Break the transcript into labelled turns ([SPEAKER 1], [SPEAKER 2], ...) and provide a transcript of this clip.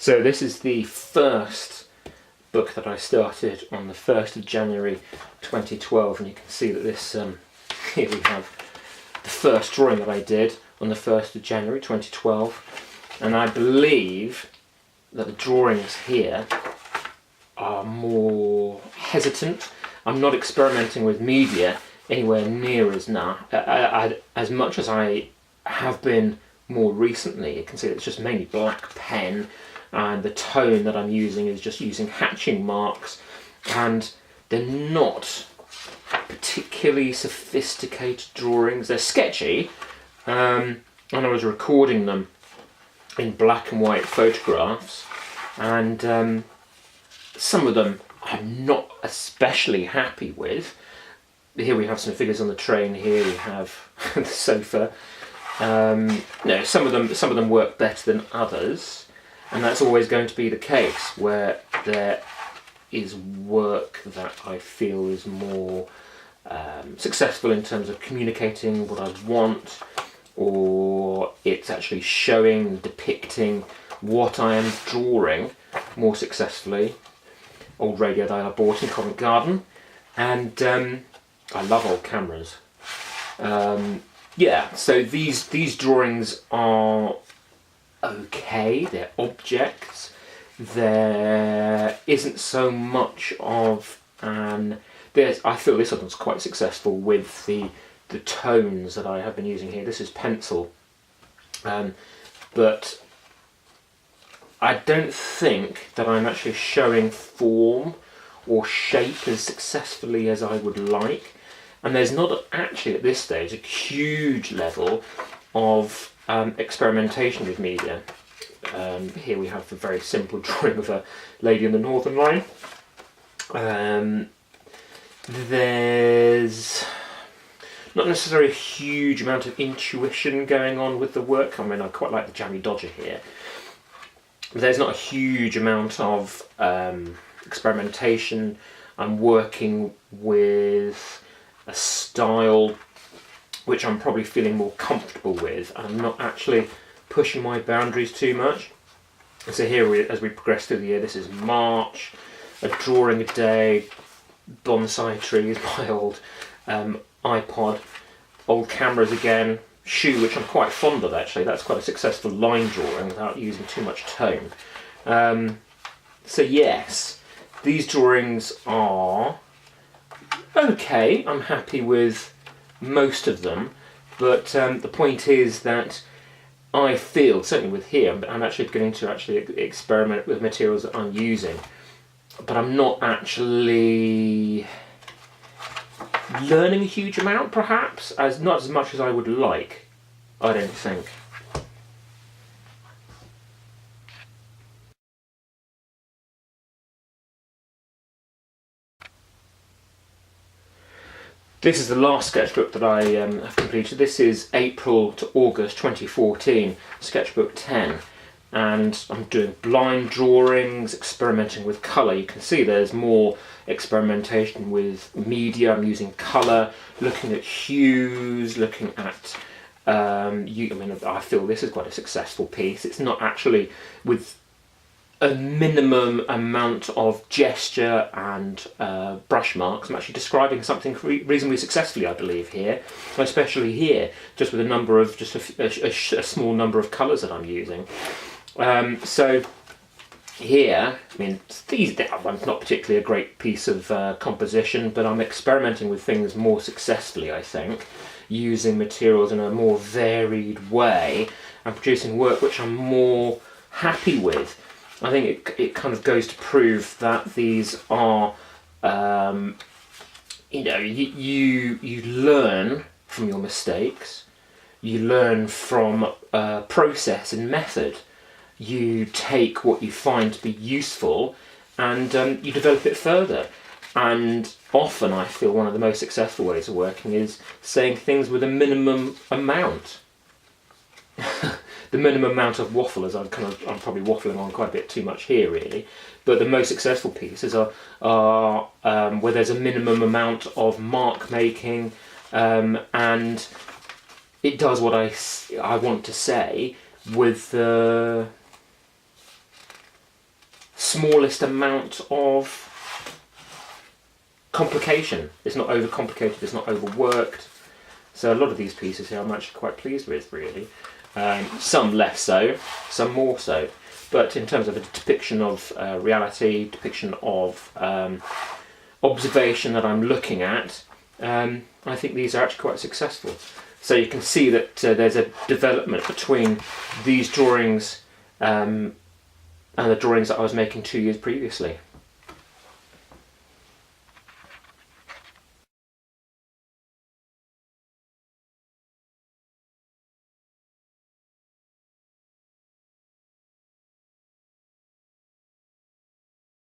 [SPEAKER 1] So this is the first book that I started on the 1st of January 2012, and you can see that this, here we have the first drawing that I did on the 1st of January 2012, and I believe that the drawings here are more hesitant. I'm not experimenting with media anywhere near as as much as I have been more recently. You can see it's just mainly black pen, and the tone that I'm using is just using hatching marks, and they're not particularly sophisticated drawings. They're sketchy, and I was recording them in black and white photographs, and some of them I'm not especially happy with. Here we have some figures on the train. Here we have the sofa. No, some of them work better than others, and that's always going to be the case where there is work that I feel is more successful in terms of communicating what I want, or it's actually showing, depicting what I am drawing more successfully. Old radio that I bought in Covent Garden, and I love old cameras. Yeah, so these drawings are okay. They're objects. There isn't so much of an... I feel this one's quite successful with the tones that I have been using here. This is pencil, but I don't think that I'm actually showing form or shape as successfully as I would like. And there's not actually at this stage a huge level of experimentation with media. Here we have a very simple drawing of a lady in the Northern Line. There's not necessarily a huge amount of intuition going on with the work. I mean, I quite like the Jammy Dodger here. There's not a huge amount of experimentation. I'm working with a style which I'm probably feeling more comfortable with. I'm not actually pushing my boundaries too much. So here, as we progress through the year, this is March, a drawing a day, bonsai trees, my old iPod, old cameras again, shoe, which I'm quite fond of actually. That's quite a successful line drawing without using too much tone. So yes, these drawings are okay. I'm happy with most of them, but the point is that I feel, certainly with here, I'm actually beginning to experiment with materials that I'm using, but I'm not actually learning a huge amount, perhaps, not as much as I would like, I don't think. This is the last sketchbook that I have completed. This is April to August 2014, sketchbook 10. And I'm doing blind drawings, experimenting with colour. You can see there's more experimentation with media. I'm using colour, looking at hues, looking at... I feel this is quite a successful piece. It's not actually with a minimum amount of gesture and brush marks. I'm actually describing something reasonably successfully, I believe, here, especially here, just with a small number of colours that I'm using. So here, I mean, one's not particularly a great piece of composition, but I'm experimenting with things more successfully, I think, using materials in a more varied way and producing work which I'm more happy with. I think it kind of goes to prove that these are, you learn from your mistakes, you learn from process and method, you take what you find to be useful and you develop it further. And often I feel one of the most successful ways of working is saying things with a minimum amount. The minimum amount of waffle, as I'm probably waffling on quite a bit too much here really, but the most successful pieces are where there's a minimum amount of mark making, and it does what I want to say with the smallest amount of complication. It's not overcomplicated, it's not overworked. So a lot of these pieces here I'm actually quite pleased with, really. Some less so, some more so. But in terms of a depiction of reality, depiction of observation that I'm looking at, I think these are actually quite successful. So you can see that there's a development between these drawings and the drawings that I was making 2 years previously.